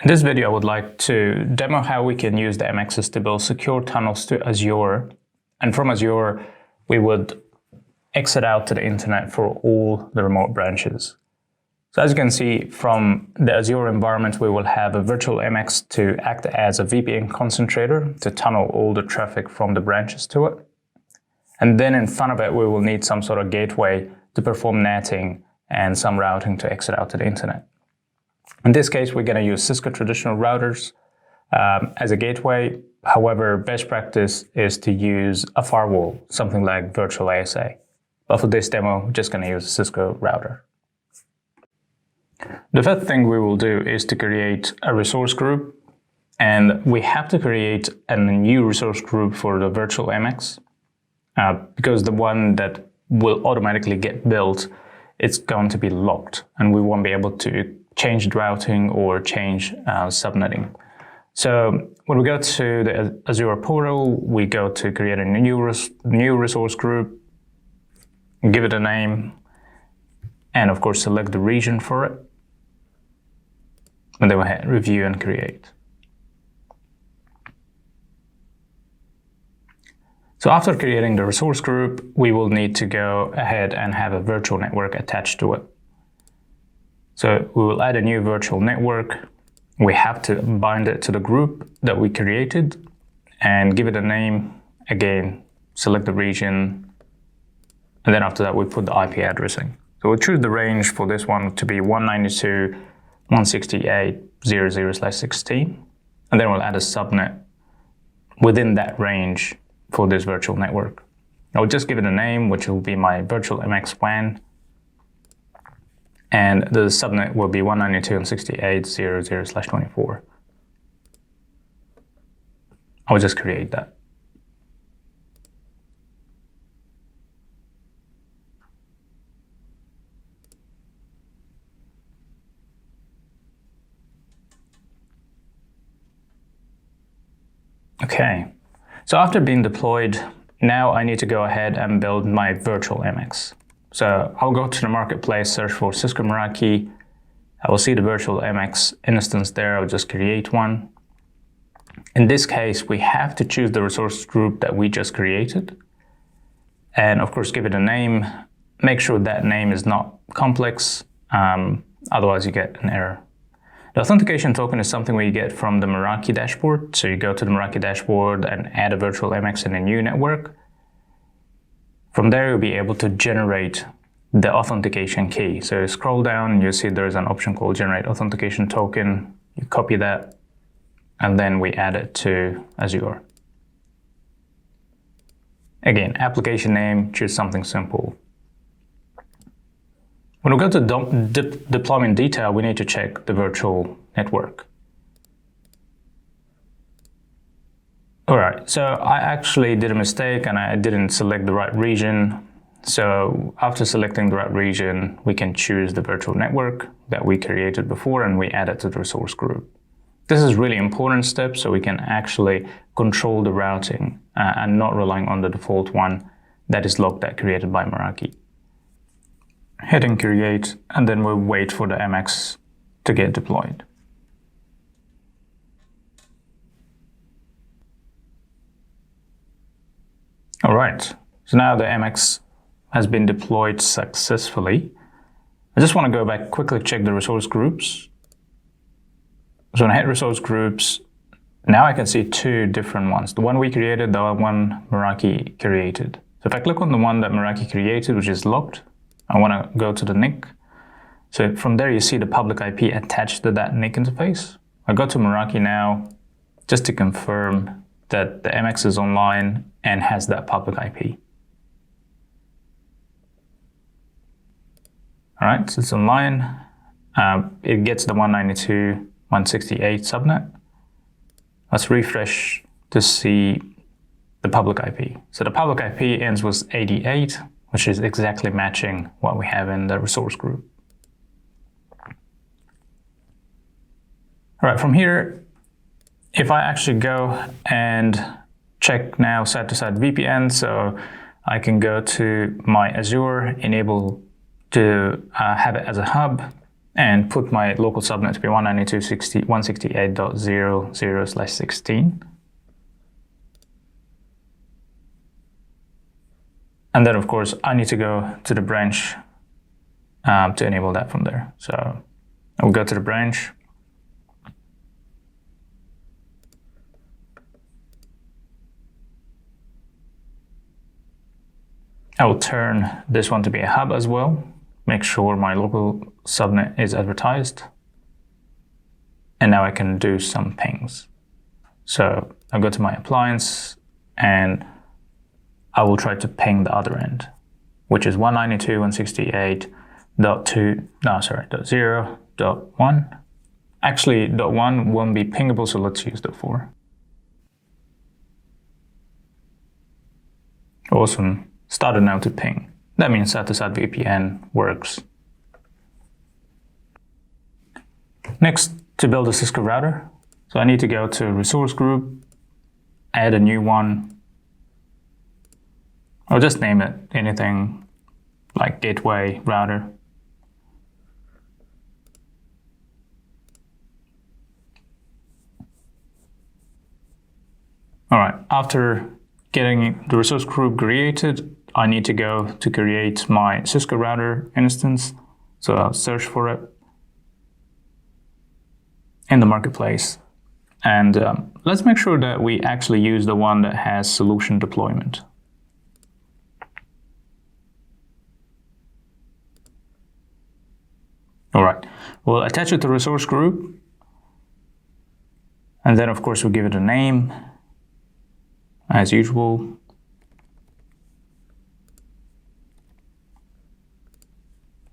In this video, I would like to demo how we can use the MXs to build secure tunnels to Azure. And from Azure, we would exit out to the internet for all the remote branches. So as you can see from the Azure environment, we will have a virtual MX to act as a VPN concentrator to tunnel all the traffic from the branches to it. And then in front of it, we will need some sort of gateway to perform netting and some routing to exit out to the internet. In this case, we're going to use Cisco traditional routers as a gateway. However, best practice is to use a firewall, something like virtual ASA. But for this demo, we're just going to use a Cisco router. The first thing we will do is to create a resource group, and we have to create a new resource group for the virtual MX because the one that will automatically get built, it's going to be locked, and we won't be able to change the routing or change subnetting. So when we go to the Azure portal, we go to create a new resource group, give it a name, and of course select the region for it. And then we hit review and create. So after creating the resource group, we will need to go ahead and have a virtual network attached to it. So we will add a new virtual network. We have to bind it to the group that we created and give it a name. Again, select the region. And then after that, we put the IP addressing. So we'll choose the range for this one to be 192.168.0.0/16. And then we'll add a subnet within that range for this virtual network. I'll just give it a name, which will be my virtual MX WAN. And the subnet will be 192.168.0.0/24. I'll just create that. Okay, so after being deployed, now I need to go ahead and build my virtual MX. So I'll go to the marketplace, search for Cisco Meraki. I will see the virtual MX instance there. I'll just create one. In this case, we have to choose the resource group that we just created. And of course, give it a name. Make sure that name is not complex. Otherwise, you get an error. The authentication token is something we get from the Meraki dashboard. So you go to the Meraki dashboard and add a virtual MX in a new network. From there, you'll be able to generate the authentication key. So you scroll down and you see there's an option called Generate Authentication Token. You copy that, and then we add it to Azure. Again, application name, choose something simple. When we go to deployment detail, we need to check the virtual network. All right, so I actually did a mistake and I didn't select the right region. So after selecting the right region, we can choose the virtual network that we created before and we add it to the resource group. This is really important step so we can actually control the routing and not relying on the default one that is locked that created by Meraki. Hitting create, and then we'll wait for the MX to get deployed. All right, so now the MX has been deployed successfully. I just want to go back, quickly check the resource groups. So when I hit resource groups, now I can see two different ones. The one we created, the one Meraki created. So if I click on the one that Meraki created, which is locked, I want to go to the NIC. So from there, you see the public IP attached to that NIC interface. I go to Meraki now, just to confirm that the MX is online and has that public IP. All right, so it's online. It gets the 192.168 subnet. Let's refresh to see the public IP. So the public IP ends with 88, which is exactly matching what we have in the resource group. All right, from here, if I actually go and check now Site-to-Site VPN, so I can go to my Azure, enable to have it as a hub, and put my local subnet to be 192.168.0.0/16. And then, of course, I need to go to the branch to enable that from there. So I'll go to the branch. I will turn this one to be a hub as well. Make sure my local subnet is advertised. And now I can do some pings. So I'll go to my appliance and I will try to ping the other end, which is 192.168.0.1. Actually, .1 won't be pingable, so let's use .4. Awesome. Started now to ping. That means Site-to-Site VPN works. Next, to build a Cisco router. So I need to go to resource group, add a new one. I'll just name it anything like gateway router. All right, after getting the resource group created, I need to go to create my Cisco router instance. So I'll search for it in the marketplace. And let's make sure that we actually use the one that has solution deployment. All right, we'll attach it to resource group. And then, of course, we'll give it a name as usual.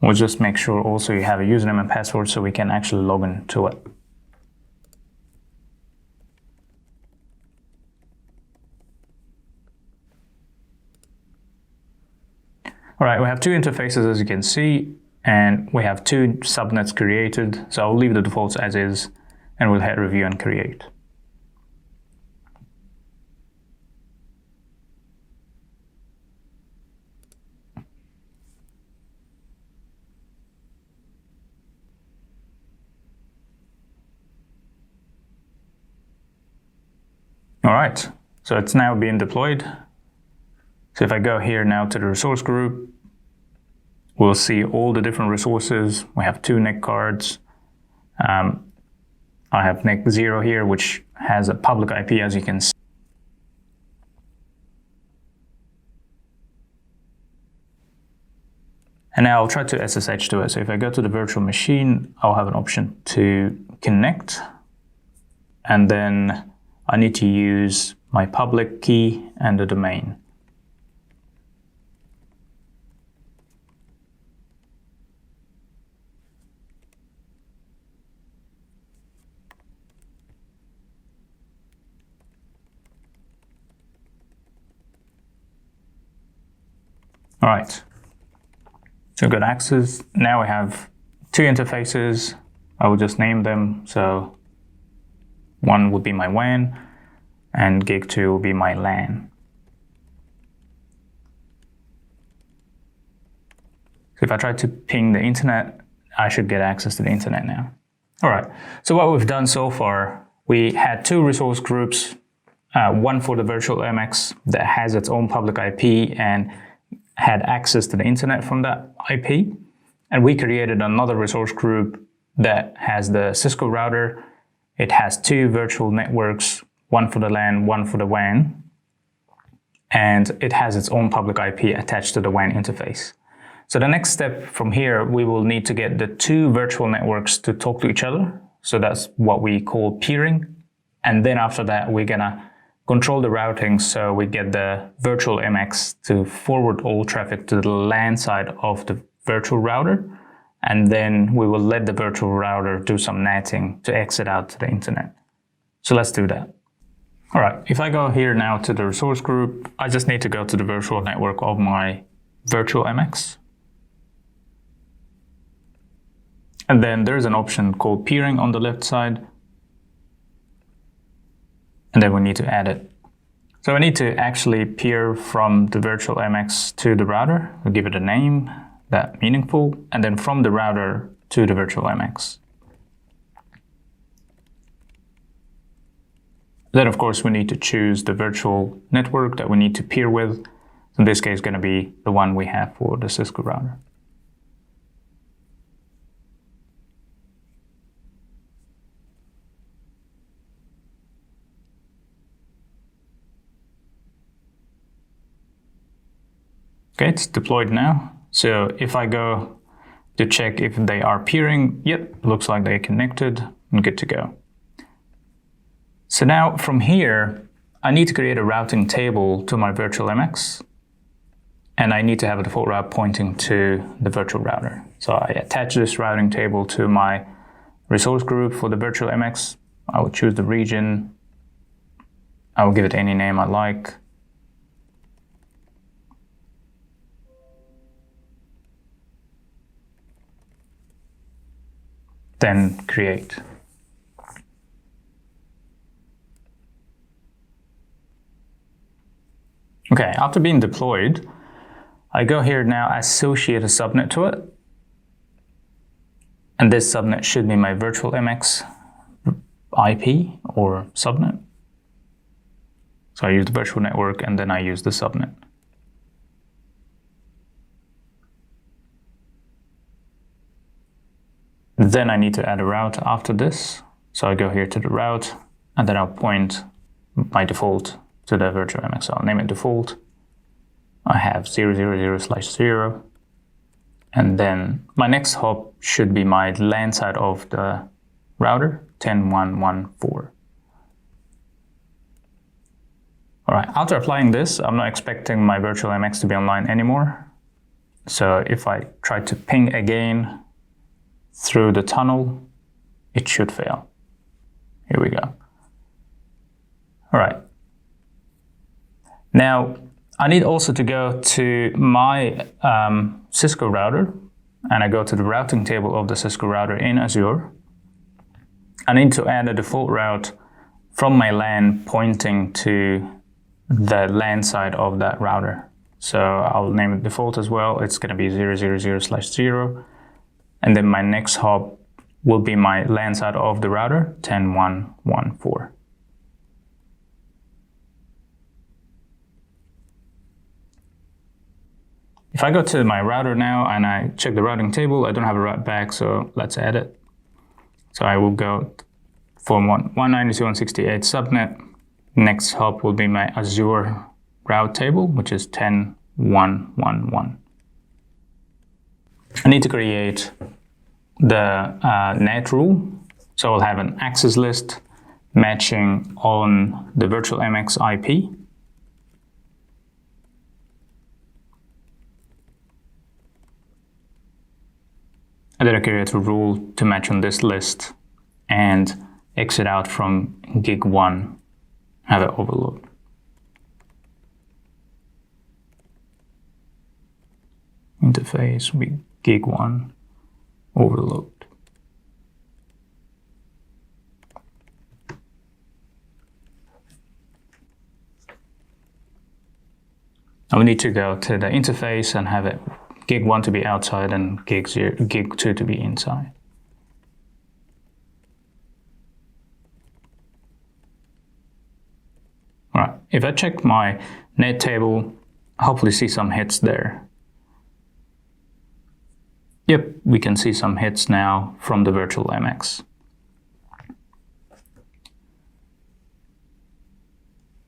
We'll just make sure also you have a username and password so we can actually log into it. All right, we have two interfaces as you can see, and we have two subnets created. So I'll leave the defaults as is, and we'll hit review and create. All right, so it's now being deployed. So if I go here now to the resource group, we'll see all the different resources. We have two NIC cards. I have NIC 0 here, which has a public IP, as you can see. And now I'll try to SSH to it. So if I go to the virtual machine, I'll have an option to connect. And then I need to use my public key and the domain. All right, so good access. Now we have two interfaces. I will just name them. So one would be my WAN and gig 2 will be my LAN. So if I try to ping the internet, I should get access to the internet now. All right, so what we've done so far, we had two resource groups, one for the virtual MX that has its own public IP and had access to the internet from that IP. And we created another resource group that has the Cisco router. It has two virtual networks, one for the LAN, one for the WAN. And it has its own public IP attached to the WAN interface. So the next step from here, we will need to get the two virtual networks to talk to each other. So that's what we call peering. And then after that, we're gonna control the routing so we get the virtual MX to forward all traffic to the LAN side of the virtual router. And then we will let the virtual router do some netting to exit out to the internet. So let's do that. All right, if I go here now to the resource group, I just need to go to the virtual network of my virtual MX. And then there's an option called peering on the left side. And then we need to add it. So I need to actually peer from the virtual MX to the router. We'll give it a name, that meaningful. And then from the router, to the virtual MX. Then, of course, we need to choose the virtual network that we need to peer with. In this case, going to be the one we have for the Cisco router. Okay, it's deployed now. So if I go to check if they are peering, yep, looks like they're connected and good to go. So now from here, I need to create a routing table to my virtual MX, and I need to have a default route pointing to the virtual router. So I attach this routing table to my resource group for the virtual MX. I will choose the region. I will give it any name I like. Then create. Okay, after being deployed, I go here now, associate a subnet to it. And this subnet should be my virtual MX IP or subnet. So I use the virtual network and then I use the subnet. Then I need to add a route after this. So I go here to the route and then I'll point by default to the virtual MX. So I'll name it default. I have 000/0. And then my next hop should be my LAN side of the router, 10.1.1.4. All right, after applying this, I'm not expecting my virtual MX to be online anymore. So if I try to ping again through the tunnel, it should fail. Here we go. All right. Now, I need also to go to my Cisco router, and I go to the routing table of the Cisco router in Azure. I need to add a default route from my LAN pointing to the LAN side of that router. So I'll name it default as well. It's going to be 000/0. And then my next hop will be my LAN side of the router, 10.1.1.4. If I go to my router now and I check the routing table, I don't have a route back, so let's add it. So I will go for 192.168 subnet. Next hop will be my Azure route table, which is 10.1.1.1. I need to create the net rule. So I'll have an access list matching on the virtual MX IP. And then I create a rule to match on this list and exit out from gig 1, have it overload. Interface with gig 1 overload. Now we need to go to the interface and have it gig 1 to be outside and gig 2 to be inside. All right, if I check my net table, I hopefully see some hits there. Yep, we can see some hits now from the virtual MX.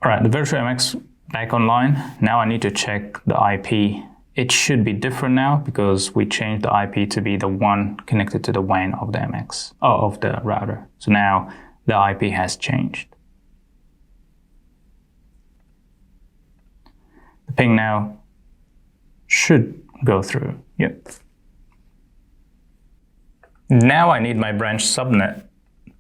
All right, the virtual MX back online. Now I need to check the IP. It should be different now because we changed the IP to be the one connected to the WAN of the MX, of the router. So now the IP has changed. The ping now should go through. Yep. Now I need my branch subnet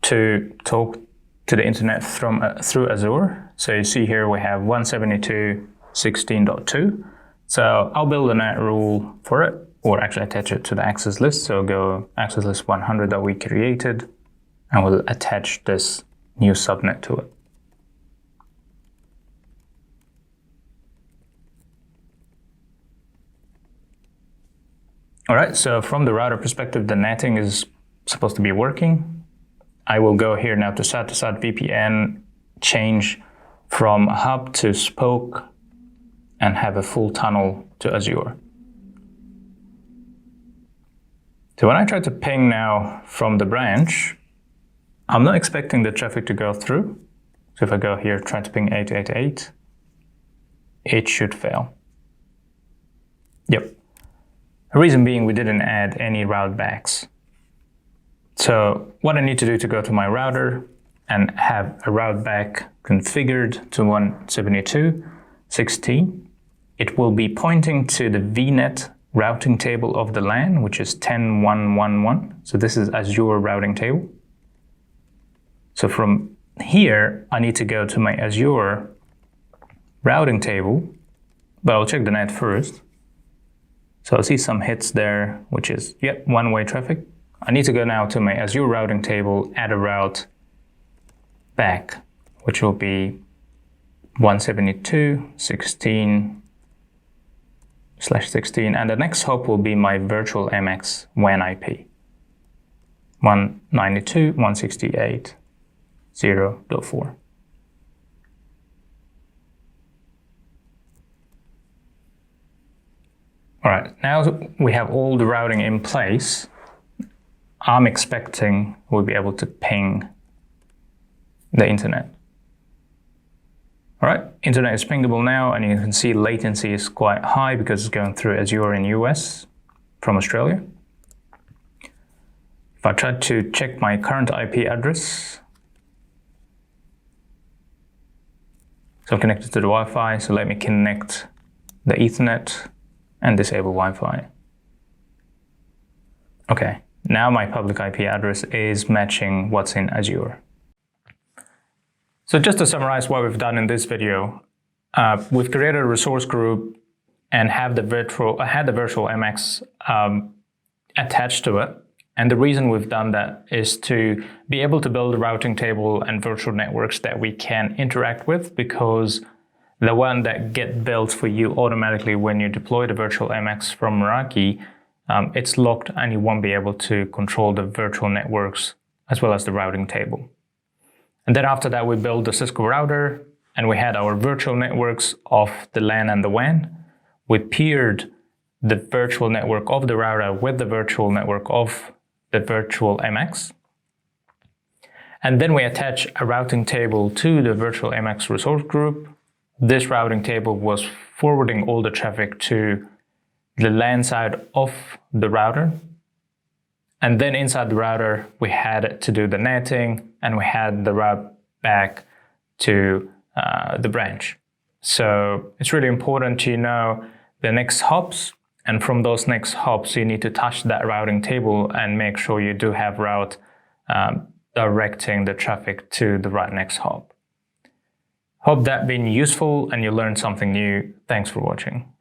to talk to the internet from through Azure. So you see here we have 172.16.2. So I'll build a net rule for it, or actually attach it to the access list. So go access list 100 that we created, and we'll attach this new subnet to it. All right, so from the router perspective, the netting is supposed to be working. I will go here now to Site-to-Site VPN, change from hub to spoke, and have a full tunnel to Azure. So when I try to ping now from the branch, I'm not expecting the traffic to go through. So if I go here, try to ping 888, it should fail. Yep. The reason being we didn't add any route backs. So what I need to do to go to my router and have a route back configured to 172.16, it will be pointing to the vNet routing table of the LAN, which is 10.1.1.1. So this is Azure routing table. So from here, I need to go to my Azure routing table, but I'll check the net first. So I'll see some hits there, which is, yep, one-way traffic. I need to go now to my Azure routing table, add a route back, which will be 172.16/16, and the next hop will be my virtual MX WAN IP, 192.168.0.4. All right, now we have all the routing in place. I'm expecting we'll be able to ping the internet. All right, internet is pingable now, and you can see latency is quite high because it's going through Azure in US from Australia. If I try to check my current IP address, so I'm connected to the Wi-Fi, so let me connect the Ethernet and disable Wi-Fi. Okay, now my public IP address is matching what's in Azure. So just to summarize what we've done in this video, we've created a resource group and had the virtual MX attached to it. And the reason we've done that is to be able to build a routing table and virtual networks that we can interact with, because the one that get built for you automatically when you deploy the virtual MX from Meraki, it's locked and you won't be able to control the virtual networks as well as the routing table. And then after that, we built the Cisco router and we had our virtual networks of the LAN and the WAN. We paired the virtual network of the router with the virtual network of the virtual MX. And then we attach a routing table to the virtual MX resource group. This routing table was forwarding all the traffic to the LAN side of the router. And then inside the router, we had to do the netting and we had the route back to the branch. So it's really important to know the next hops. And from those next hops, you need to touch that routing table and make sure you do have route directing the traffic to the right next hop. Hope that been useful and you learned something new. Thanks for watching.